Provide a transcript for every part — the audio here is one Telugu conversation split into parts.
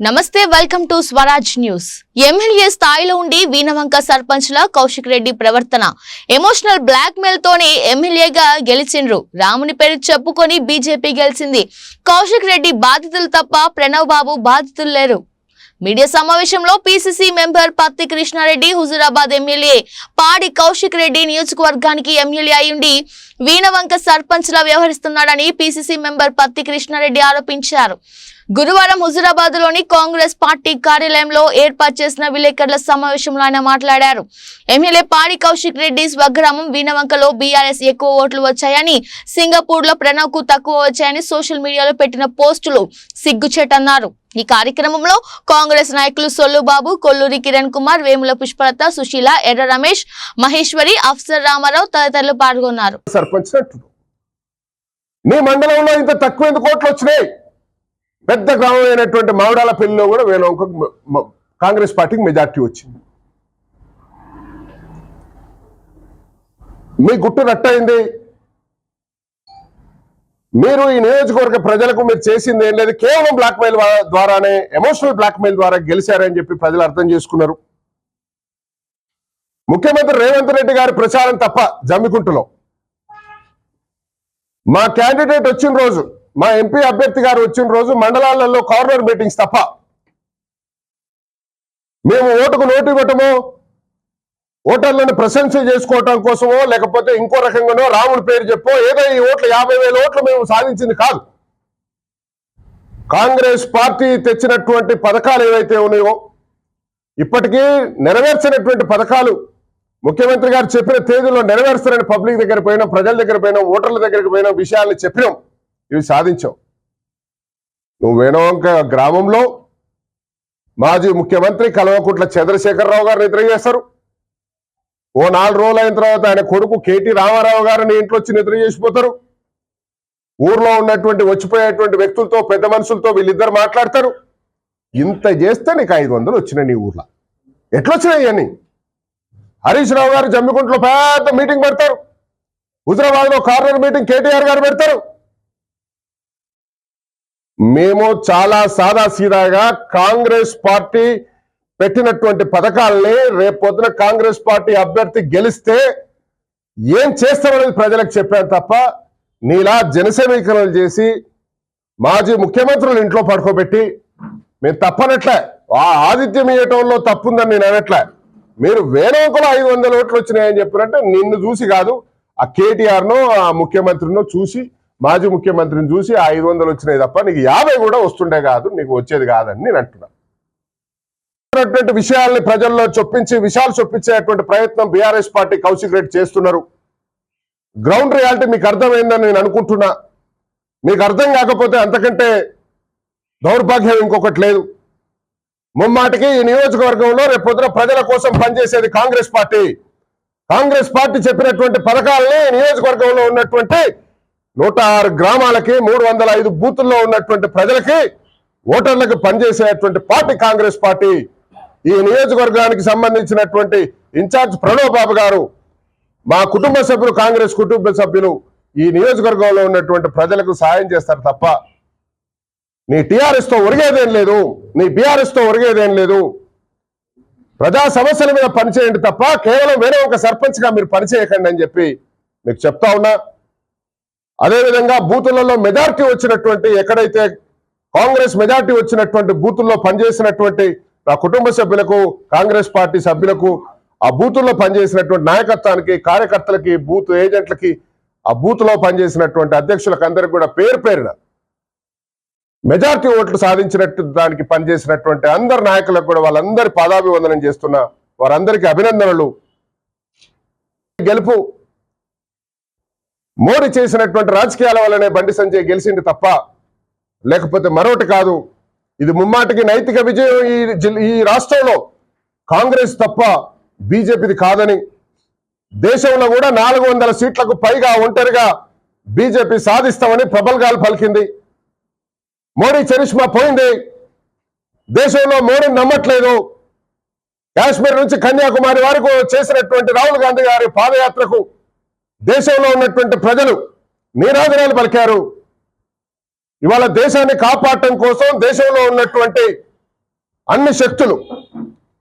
నమస్తే welcome to Swaraj news. MLA స్థాయిలో ఉండి వీణవంక సర్పంచ్ల కౌశిక్ రెడ్డి ప్రవర్తన ఎమోషనల్ బ్లాక్ మెయిల్ తోనే ఎమ్మెల్యేగా గెలిచిండ్రు. రాముని పేరు చెప్పుకొని బీజేపీ గెలిచింది. కౌశిక్ రెడ్డి బాధితులు తప్ప ప్రణవ్ బాబు బాధితులు లేరు. మీడియా సమావేశంలో పీసీసీ మెంబర్ పత్తి కృష్ణారెడ్డి హుజూరాబాద్ ఎమ్మెల్యే పాడి కౌశిక్ రెడ్డి నియోజకవర్గానికి ఎమ్మెల్యే అయ్యుండి వీణవంక సర్పంచ్లా వ్యవహరిస్తున్నాడని పీసీసీ మెంబర్ పత్తి కృష్ణారెడ్డి ఆరోపించారు. గురువారం హుజూరాబాద్ లోని కాంగ్రెస్ పార్టీ కార్యాలయంలో ఏర్పాటు చేసిన విలేకరుల సమావేశంలో ఆయన మాట్లాడారు. ఎమ్మెల్యే పాడి కౌశిక్ రెడ్డి స్వగ్రామం వీణవంకలో బీఆర్ఎస్ ఎక్కువ ఓట్లు వచ్చాయని, సింగపూర్ లో ప్రణవ్ కు తక్కువ వచ్చాయని సోషల్ మీడియాలో పెట్టిన పోస్టులు సిగ్గుచేటన్నారు. ఈ కార్యక్రమంలో కాంగ్రెస్ నాయకులు సొల్లుబాబు, కొల్లూరి కిరణ్ కుమార్, వేముల పుష్పలత, సుశీల, ఎర్ర రమేష్, మహేశ్వరి, అఫ్సర్ రామారావు తదితరులు పాల్గొన్నారు. పెద్ద గ్రామం అయినటువంటి మామిడాలపల్లిలో కూడా కాంగ్రెస్ పార్టీకి మెజార్టీ వచ్చింది. మీ గుట్టు రట్టయింది. మీరు ఈ నియోజకవర్గ ప్రజలకు మీరు చేసింది ఏం లేదు, కేవలం బ్లాక్మెయిల్ ద్వారానే, ఎమోషనల్ బ్లాక్మెయిల్ ద్వారా గెలిచారని చెప్పి ప్రజలు అర్థం చేసుకున్నారు. ముఖ్యమంత్రి రేవంత్ రెడ్డి గారి ప్రచారం తప్ప జమ్మికుంటలో మా క్యాండిడేట్ వచ్చిన రోజు, మా ఎంపీ అభ్యర్థి గారు వచ్చిన రోజు మండలాలలో కార్నర్ మీటింగ్స్ తప్ప మేము ఓటుకు నోటు ఇవ్వటమో, ఓటర్లను ప్రశంస చేసుకోవటం కోసమో, లేకపోతే ఇంకో రకంగానో రాముడి పేరు చెప్పో ఏదో ఈ ఓట్లు 50,000 ఓట్లు మేము సాధించింది కాదు. కాంగ్రెస్ పార్టీ తెచ్చినటువంటి పథకాలు ఏవైతే ఉన్నాయో, ఇప్పటికీ నెరవేర్చినటువంటి పథకాలు ముఖ్యమంత్రి గారు చెప్పిన తేదీలో నెరవేరుస్తారని పబ్లిక్ దగ్గర పోయినాం, ప్రజల దగ్గర పోయినాం, ఓటర్ల దగ్గరికి పోయినాం, విషయాలను చెప్పినాం. ఇవి సాధించావు. నువ్వు వేణవంక గ్రామంలో మాజీ ముఖ్యమంత్రి కల్వకుంట్ల చంద్రశేఖరరావు గారు నిద్ర చేస్తారు. ఓ 4 రోజులు అయిన తర్వాత ఆయన కొడుకు కేటీ రామారావు గారిని ఇంట్లో వచ్చి నిద్ర చేసిపోతారు. ఊర్లో ఉన్నటువంటి వచ్చిపోయేటువంటి వ్యక్తులతో, పెద్ద మనుషులతో వీళ్ళిద్దరు మాట్లాడతారు. ఇంత చేస్తే నీకు 500 వచ్చినాయి. నీ ఊర్లో ఎట్లొచ్చినాయి అని హరీష్ రావు గారు జమ్మికుంటలో పెద్ద మీటింగ్ పెడతారు. హుజరాబాద్ లో కార్నర్ మీటింగ్ కేటీఆర్ గారు పెడతారు. మేము చాలా సాదాసీదాగా కాంగ్రెస్ పార్టీ పెట్టినటువంటి పథకాలని రేపు పొద్దున కాంగ్రెస్ పార్టీ అభ్యర్థి గెలిస్తే ఏం చేస్తామనేది ప్రజలకు చెప్పాను తప్ప నీలా జనసేవీకరణలు చేసి మాజీ ముఖ్యమంత్రులు ఇంట్లో పడుకోబెట్టి మేము తప్పనట్లే, ఆతిథ్యం ఇవ్వటంలో తప్పుందని నేను అనట్లే. మీరు వేణుకలో 500 ఓట్లు వచ్చినాయని చెప్పినట్టే నిన్ను చూసి కాదు, ఆ కేటీఆర్ను, ఆ ముఖ్యమంత్రినో చూసి, మాజీ ముఖ్యమంత్రిని చూసి 500 వచ్చినాయి తప్ప నీకు 50 కూడా వస్తుండే కాదు, నీకు వచ్చేది కాదని నేను అంటున్నా. విషయాల్ని ప్రజల్లో విషయాలు చొప్పించేటువంటి ప్రయత్నం బీఆర్ఎస్ పార్టీ కౌశిక్ రెడ్డి చేస్తున్నారు. గ్రౌండ్ రియాలిటీ మీకు అర్థమైందని నేను అనుకుంటున్నా. మీకు అర్థం కాకపోతే అంతకంటే దౌర్భాగ్యం ఇంకొకటి లేదు. ముమ్మాటికి ఈ నియోజకవర్గంలో రేపొద్దున ప్రజల కోసం పనిచేసేది కాంగ్రెస్ పార్టీ. కాంగ్రెస్ పార్టీ చెప్పినటువంటి పథకాలని నియోజకవర్గంలో ఉన్నటువంటి 106 గ్రామాలకి 305 బూతుల్లో ఉన్నటువంటి ప్రజలకి, ఓటర్లకు పనిచేసేటువంటి పార్టీ కాంగ్రెస్ పార్టీ. ఈ నియోజకవర్గానికి సంబంధించినటువంటి ఇన్ఛార్జ్ ప్రణవ్ బాబు గారు, మా కుటుంబ సభ్యులు, కాంగ్రెస్ కుటుంబ సభ్యులు ఈ నియోజకవర్గంలో ఉన్నటువంటి ప్రజలకు సాయం చేస్తారు తప్ప నీ టీఆర్ఎస్ తో ఒరిగేదేం లేదు, నీ బీఆర్ఎస్ తో ఒరిగేదేం లేదు. ప్రజా సమస్యల మీద పనిచేయండి తప్ప కేవలం వేరే ఒక సర్పంచ్ గా మీరు పనిచేయకండి అని చెప్పి మీకు చెప్తా ఉన్నా. అదేవిధంగా బూతులలో మెజార్టీ వచ్చినటువంటి, ఎక్కడైతే కాంగ్రెస్ మెజార్టీ వచ్చినటువంటి బూతుల్లో పనిచేసినటువంటి నా కుటుంబ సభ్యులకు, కాంగ్రెస్ పార్టీ సభ్యులకు, ఆ బూతుల్లో పనిచేసినటువంటి నాయకత్వానికి, కార్యకర్తలకి, బూత్ ఏజెంట్లకి, ఆ బూత్లో పనిచేసినటువంటి అధ్యక్షులకు అందరికీ కూడా పేరు పేరున మెజార్టీ ఓట్లు సాధించినట్టు దానికి పనిచేసినటువంటి అందరు నాయకులకు కూడా వాళ్ళందరి పాదాభివందనం చేస్తున్నా. వారందరికీ అభినందనలు. గెలుపు మోడీ చేసినటువంటి రాజకీయాల వల్లనే బండి సంజయ్ గెలిచింది తప్ప లేకపోతే మరొకటి కాదు. ఇది ముమ్మాటికి నైతిక విజయం ఈ రాష్ట్రంలో కాంగ్రెస్ తప్ప బీజేపీది కాదని, దేశంలో కూడా 400 సీట్లకు పైగా ఒంటరిగా బీజేపీ సాధిస్తామని ప్రబల్గాలు పలికింది. మోడీ చరిష్మా పోయింది. దేశంలో మోడీని నమ్మట్లేదు. కాశ్మీర్ నుంచి కన్యాకుమారి వరకు చేసినటువంటి రాహుల్ గాంధీ గారి పాదయాత్రకు దేశంలో ఉన్నటువంటి ప్రజలు నీరాజనాలు పలికారు. ఇవాళ దేశాన్ని కాపాడటం కోసం దేశంలో ఉన్నటువంటి అన్ని శక్తులు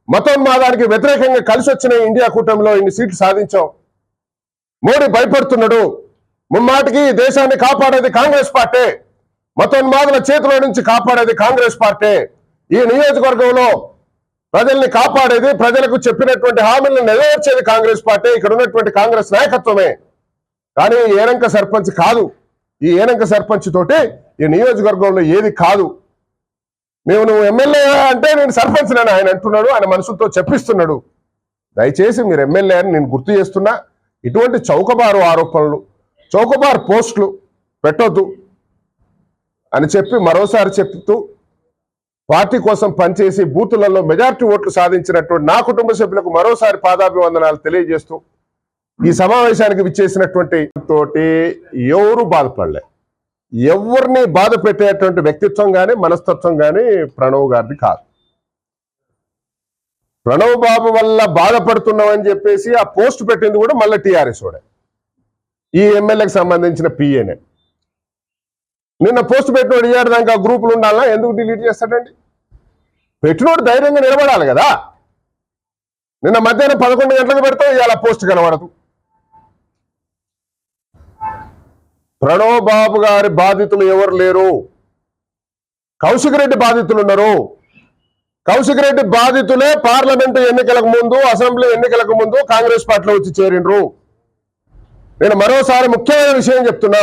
మతోన్మాదానికి వ్యతిరేకంగా కలిసి వచ్చిన ఇండియా కూటమిలో ఇన్ని సీట్లు సాధించాం. మోడీ భయపడుతున్నాడు. ముమ్మాటికి ఈ దేశాన్ని కాపాడేది కాంగ్రెస్ పార్టీ, మతోన్మాదుల చేతిలో నుంచి కాపాడేది కాంగ్రెస్ పార్టీ. ఈ నియోజకవర్గంలో ప్రజల్ని కాపాడేది, ప్రజలకు చెప్పినటువంటి హామీలను నెరవేర్చేది కాంగ్రెస్ పార్టీ. ఇక్కడ ఉన్నటువంటి కాంగ్రెస్ నాయకత్వమే. కానీ ఈ ఏనంక సర్పంచ్ కాదు. ఈ ఏనంక సర్పంచ్ తోటి ఈ నియోజకవర్గంలో ఏది కాదు. నువ్వు ఎమ్మెల్యే అంటే నేను సర్పంచ్ అని ఆయన అంటున్నాడు, ఆయన మనసుతో చెప్పిస్తున్నాడు. దయచేసి మీరు ఎమ్మెల్యే అని నేను గుర్తు చేస్తున్నా. ఇటువంటి చౌకబారు ఆరోపణలు, చౌకబారు పోస్టులు పెట్టొద్దు అని చెప్పి మరోసారి చెప్తూ, పార్టీ కోసం పనిచేసి బూతులలో మెజార్టీ ఓట్లు సాధించినటువంటి నా కుటుంబ సభ్యులకు మరోసారి పాదాభివందనాలు తెలియజేస్తూ, ఈ సమావేశానికి విచ్చేసినటువంటి తోటి ఎవరు బాధపడలే. ఎవరిని బాధ పెట్టేటువంటి వ్యక్తిత్వం కానీ మనస్తత్వం కానీ ప్రణవ్ గారిది కాదు. ప్రణవ్ బాబు వల్ల బాధపడుతున్నామని చెప్పేసి ఆ పోస్ట్ పెట్టింది కూడా మళ్ళీ టీఆర్ఎస్ వాడే, ఈ ఎమ్మెల్యేకి సంబంధించిన పిఏనే. నిన్న పోస్ట్ పెట్టినోడు ఇయ్యాడు దానికి ఆ గ్రూపులు ఉండాలా, ఎందుకు డిలీట్ చేస్తాడండి? పెట్టినోడు ధైర్యంగా నిలబడాలి కదా. నిన్న మధ్యాహ్నం 11 గంటలకు పెడతావు, ఇవాళ పోస్ట్ కనబడదు. ప్రణవ్ బాబు గారి బాధితులు ఎవరు లేరు, కౌశిక్ రెడ్డి బాధితులు ఉన్నారు. కౌశిక్ రెడ్డి బాధితులే పార్లమెంటు ఎన్నికలకు ముందు, అసెంబ్లీ ఎన్నికలకు ముందు కాంగ్రెస్ పార్టీలో వచ్చి చేరిండ్రు. నేను మరోసారి ముఖ్యమైన విషయం చెప్తున్నా.